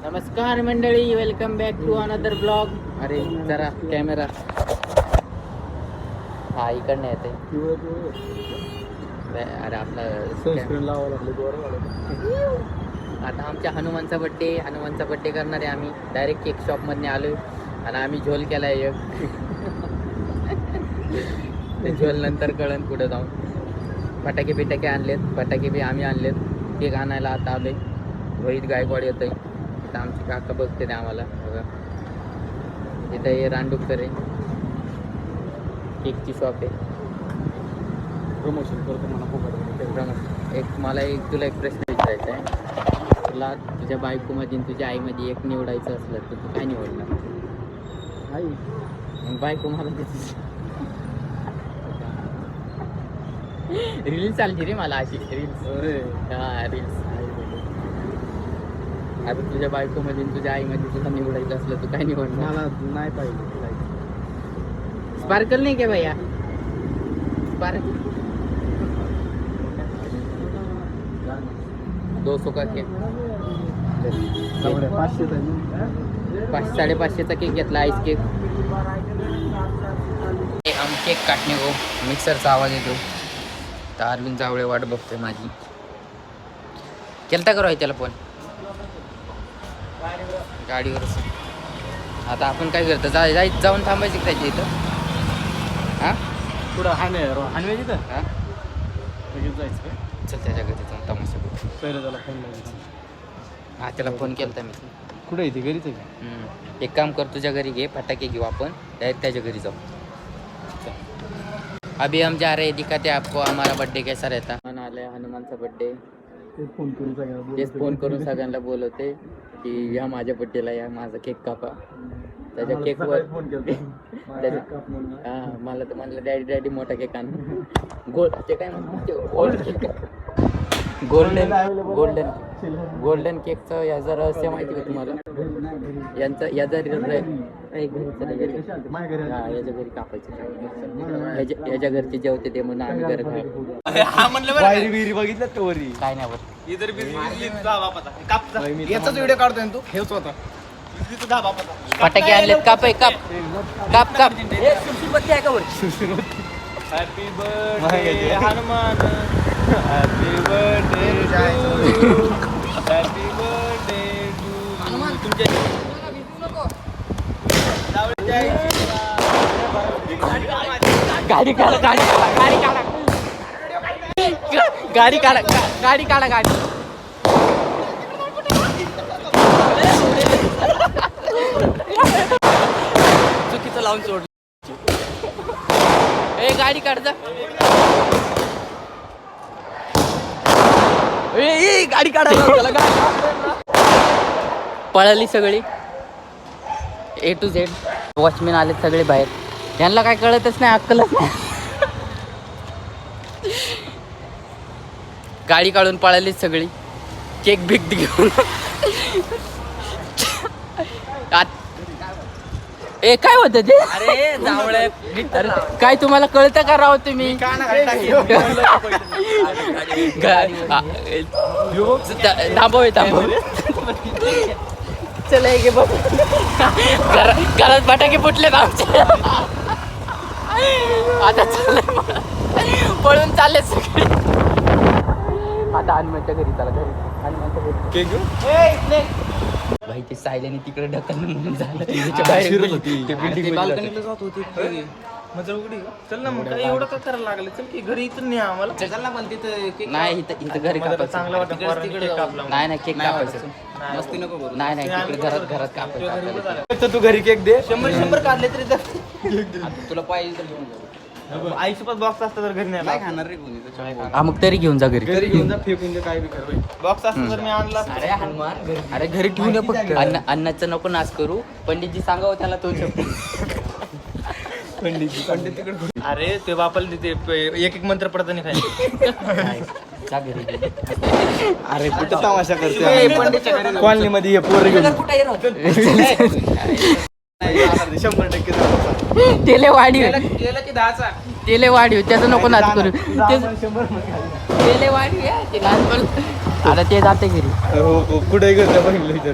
नमस्कार मंडळी, welcome back to another blog. अरे जरा कॅमेरा हा इकडनं येते. अरे आपला आता आमच्या हनुमानचा बड्डे करणार आहे. आम्ही डायरेक्ट केक शॉप मधने आलोय आणि आम्ही झोल केलाय एक. ते झोल नंतर कळण कुठं जाऊन. फटाके आणलेत, फटाके बी आम्ही आणलेत. केक आणायला आता आलोय. रोहित गायकवाड येतोय. इथं आमची काका बघते ते आम्हाला बघा. इथं हे रानडुक्कर आहे, केकची शॉप आहे. प्रमोशन करतो मला तुला एक प्रश्न विचारायचा आहे. तुला तुझ्या बायकोमध्ये तुझ्या आईमध्ये एक निवडायचं असलं तर तू काय निवडणार? आई. बायको मला रील्स चालली रे मला अशी रील्स. हा रील्स. आता तुझ्या बायकोमध्ये तुझ्या आईमध्ये तुला निवडायचं असलं तू काय निवडणार? मला नाही पाहिजे स्पार्कल नाही का भैया? स्पार्कल 200 का केक? 500-550चा केक घेतला, आईस केक. हम केक काटणे गो. मिक्सरचा आवाज येतो. तर अरविंद जावळे वाट बघतोय माझी. केलता करू आहे त्याला फोन गाडीवर. आता आपण काय करतो, जाऊन थांबायचं त्याच्या इथं. हां पुढं हानवे तिथं हां जायचं काय? चल त्याच्या घरी जाऊन तमाशा करू. पहिलं त्याला फोन लावायचा. हां त्याला फोन केला मी. कुठं आहे ती? घरीच आहे का? एक काम कर, तुझ्या घरी घे, फटाके घेऊ आपण, डायरेक्ट त्याच्या घरी जाऊ. अभी हम जा रहे, दिखाते आपको हमारा बर्थडे कैसा रहता. आले हनुमानचा बर्थडे. तेच फोन करून सगळ्यांना तेच फोन करून सगळ्यांना बोलवते की या माझ्या बड्डेला या, माझा केक कापा. त्याच्या केकवर फोन केला हां मला तर म्हणलं डॅडी मोठा केक आण. ते काय म्हणते गोल्डन केकचं याचं रहस्य माहिती का तुम्हाला? याचा याच्या घरी कापायचं, याच्या घरचे जेवते ते म्हणून आम्ही घरी बघितलं का वरी? काय नाही बघ. याचाच व्हिडिओ काढतोय तू? हेच होता. फटाके आणलेत, काप आहे, काप आहे का वर? Happy birthday Hanuman. Happy birthday happy birthday तुमच्या गाडी काढा चुकीचं लावून सोड. ए गाडी काढ. गाडी काढायला पळाली सगळी. A to Z. वॉचमॅन आलेत सगळे बाहेर. यांना काय कळतच नाही, अक्कलच नाही. गाडी काढून पळाली सगळी. केक बिग घेऊन. ए काय होतं ते? अरे जावळे काय तुम्हाला कळतं का राव तुम्ही? थांबव. चला एक बघ, घरात फटाके फुटले आमचे. आता चल पळून चालले सगळे. आता हनुमानच्या घरी चला. केक घेऊ. भाई ते सायल्याने तिकडे ढकलून झालं. बाल्कनीला जात होती. चल ना मग एवढं का करायला लागलं? चल की घरी इथून नाही आम्हाला. चल ना पण तिथं नाही इथं घरी कापायचं. चांगलं वाटतं. नाही केक कापायचं. मस्ती नको करू. नाही तिकडे घरात कापायचं. तू घरी केक दे. 100 काढले तरी तुला पाहिजे आईसोबत बॉक्स असतं तर घरी नाही खाणार रे कोणी. हा मग तरी घेऊन जा घरी. घेऊन जा, फेकून दे, काय बी कर. बॉक्स असतं तर मी आणला. अरे घरी ठेवून ये फक्त. अन्नाचं नको नाश करू. पंडितजी सांगावं त्याला तो शब्द. पंडित तिकडे. अरे ते बापाला तिथे एक मंत्र पडत नाही खायला. अरे कुठं तमाशा करते कॉलनी मध्ये. हे पोरं घेऊन 100% तेले वाढीव गेलं की 10चा. तेले वाढीव त्याचं नको नाच करू. तेले वाढीव ते आता ते जाते घरी. हो कुठे करता बघितलं तर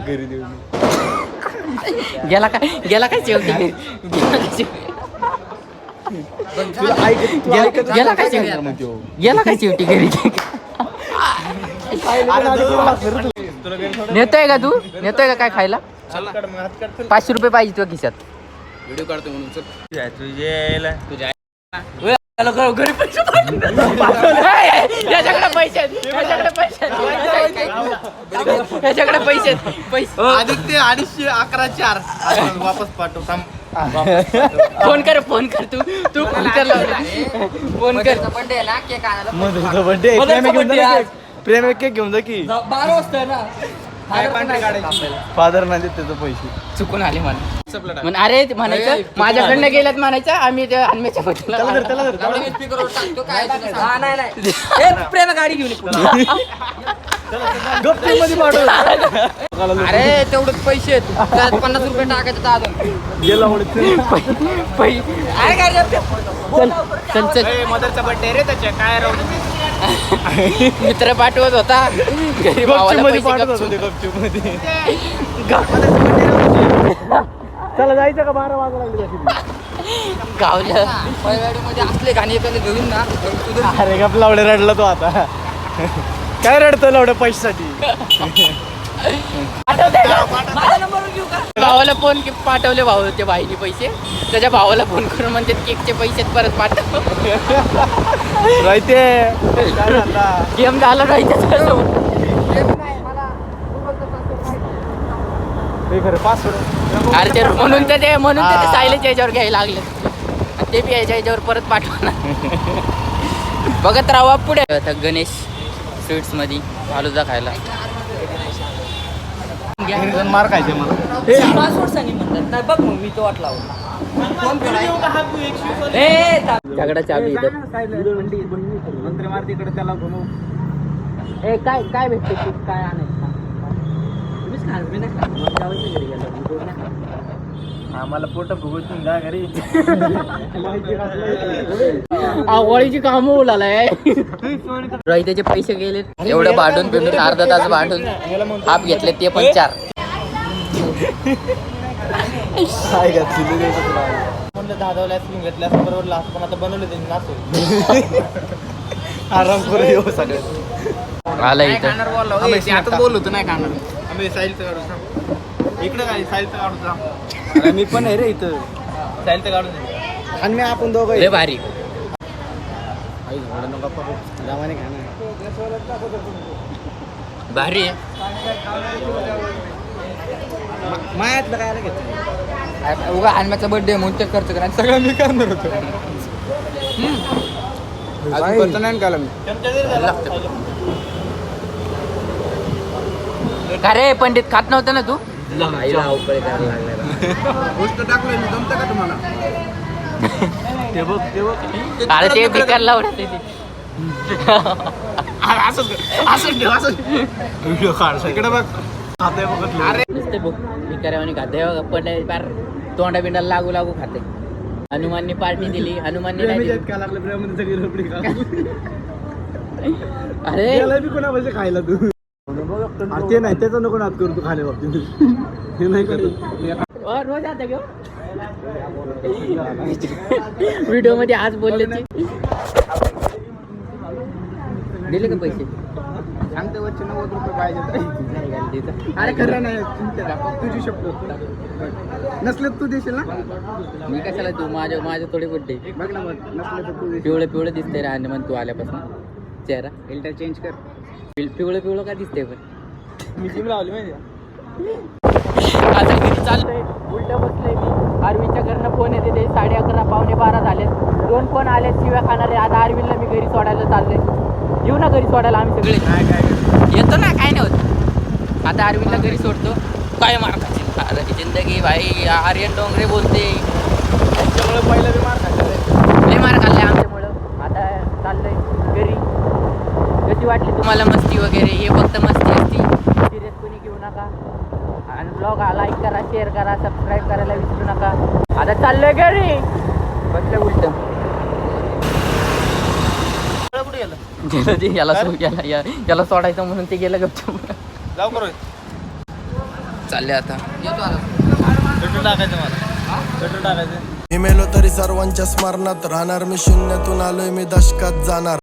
घरी देऊन गेला काय शेवटी गेला काय शेवटी घरी नेतोय का काय खायला? 500 रुपये पाहिजे तुझ्या खिशात. व्हिडिओ काढतो म्हणून चल. तुझ्या घरी पैसे पैसे आदित्य 250 11 वापस पाठव थांब. फोन कर तू फोन कर बर्थडे प्रेम केक घेऊन जा की 12 वाजता ना फादर नाही देत त्याचे पैसे. चुकून आले म्हणून अरे म्हणायचं माझ्याकडनं गेल्यात म्हणायचं आम्ही त्या अन्मेच्या प्रेम गाडी घेऊन अरे तेवढंच पैसे आहेत. 50 रुपये टाकायचं दादा गेला चल मदरचा बर्थडे रे त्याच्या काय राहू मित्र पाठवत होता घरी भावाला पैसे चला जायचं का 12 वाजता लागले गावल्या पैगाडीमध्ये असले गाणे एखादे घेऊन ना अरे गप लावडे रडला तो आता काय रडतो लावडे पैशासाठी भावाला फोन पाठवले भावाच्या बाईने पैसे त्याच्या भावाला फोन करून म्हणते केकचे पैसे परत पाठव राहते गेम झाला राहते खरं पासवर्ड अरे ते म्हणून ते सायलेच्या याच्यावर घ्यायला लागले ते बी याच्या याच्यावर परत पाठवणार बघत राहा पुढे आता गणेश स्वीट्स मध्ये फालुदा खायला मार खायचे मला बघ मग मी तो वाटला झगडा चालू इथं मंत्री मार तिकडे त्याला काय काय भेटते काय आणायचं आम्हाला पोट भुगत जा घरी आवळीची काम उलालाय त्याचे पैसे गेले एवढं भांडून फिरून अर्धा तास भांडून हाफ घेतले ते पण 4 म्हणलं दादावल्या स्कीम घेतल्या बरोबर लास्ट पण आता बनवले त्यांनी नाचो आराम करू येऊ सगळं आला इथं आता बोललो होतो नाही खाणार. आम्ही साहिलचं काढू इकडे काय साहिलचं काढू जा मी पण आहे रे इथं साहिलचं काढून आणि मी आपण दोघं लय भारी भारी आहे. मायातलं काय घेत उगा हनुमाचा बर्थडे म्हणून ते खर्च करा सगळं मी करणार होतो खर्च नाही केला मी. का रे पंडित खात नव्हतं ना तू गोष्ट टाकलोय मी जमतं का तुम्हाला? ते बघ अरे ते बेकार लावण्यात व्हिडिओ काढ इकडे बघ खाते बघत नुसते बघ भिकाऱ्यावानी खाते पण बार तोंडा बिंडाला लागू लागू खाते. हनुमानने पार्टी दिली हनुमानने नाही दिली. अरे कोणा पाहिजे खायला तू ते नाही त्याचा नको नाद करू तू खाल्या बाबतीत हे नाही करत रोज आता घेऊ व्हिडिओ मध्ये आज बोलले ते दिले का पैसे सांगते वरचे 90 रुपये पाहिजे. अरे खरं नाही तुझी शपथ नसले तू देशील ना मी कशाला तू माझ्या थोडे बड्डे बघ ना बघ नसले तर तू पिवळं दिसतंय रे हनुमान तू आल्यापासून चेहरा फिल्टर चेंज कर. पिवळं का दिसतंय पण मी जिम लावली माहिती आता घरी चाललंय उलट बसलंय मी अरविंदच्या घरनं फोन येते ते 11:30 12:15 झालेत 2 फोन आले शिव्या खाणारे. आता अरविंदला मी घरी सोडायला चाललंय येऊ ना घरी सोडायला आम्ही सगळे येतो ना काय नाही होत. आता अरविंदला घरी सोडतो काय मार खाते जिंदगी भाई आर्यन डोंगरे बोलते त्याच्यामुळे पहिला बी मार खाल्ला लय मार खाल्लाय आमच्यामुळं. आता चाललंय घरी. कशी वाटली तुम्हाला मस्ती वगैरे? हे फक्त मस्ती असती सिरियस कोणी घेऊ नका आणि ब्लॉग लाईक करा शेअर करा सबस्क्राईब करायला विसरू नका. आता चाललोय घरी बसलं उलट कुठे गेलं याला सोडायचं म्हणून ते गेलं गपचूप जाऊ करू चालले आता पेट्रोल टाकायचं मला पेट्रोल टाकायचं मी मेलो तरी सर्वांच्या स्मरणात राहणार मी शून्यातून आलोय मी दशकात जाणार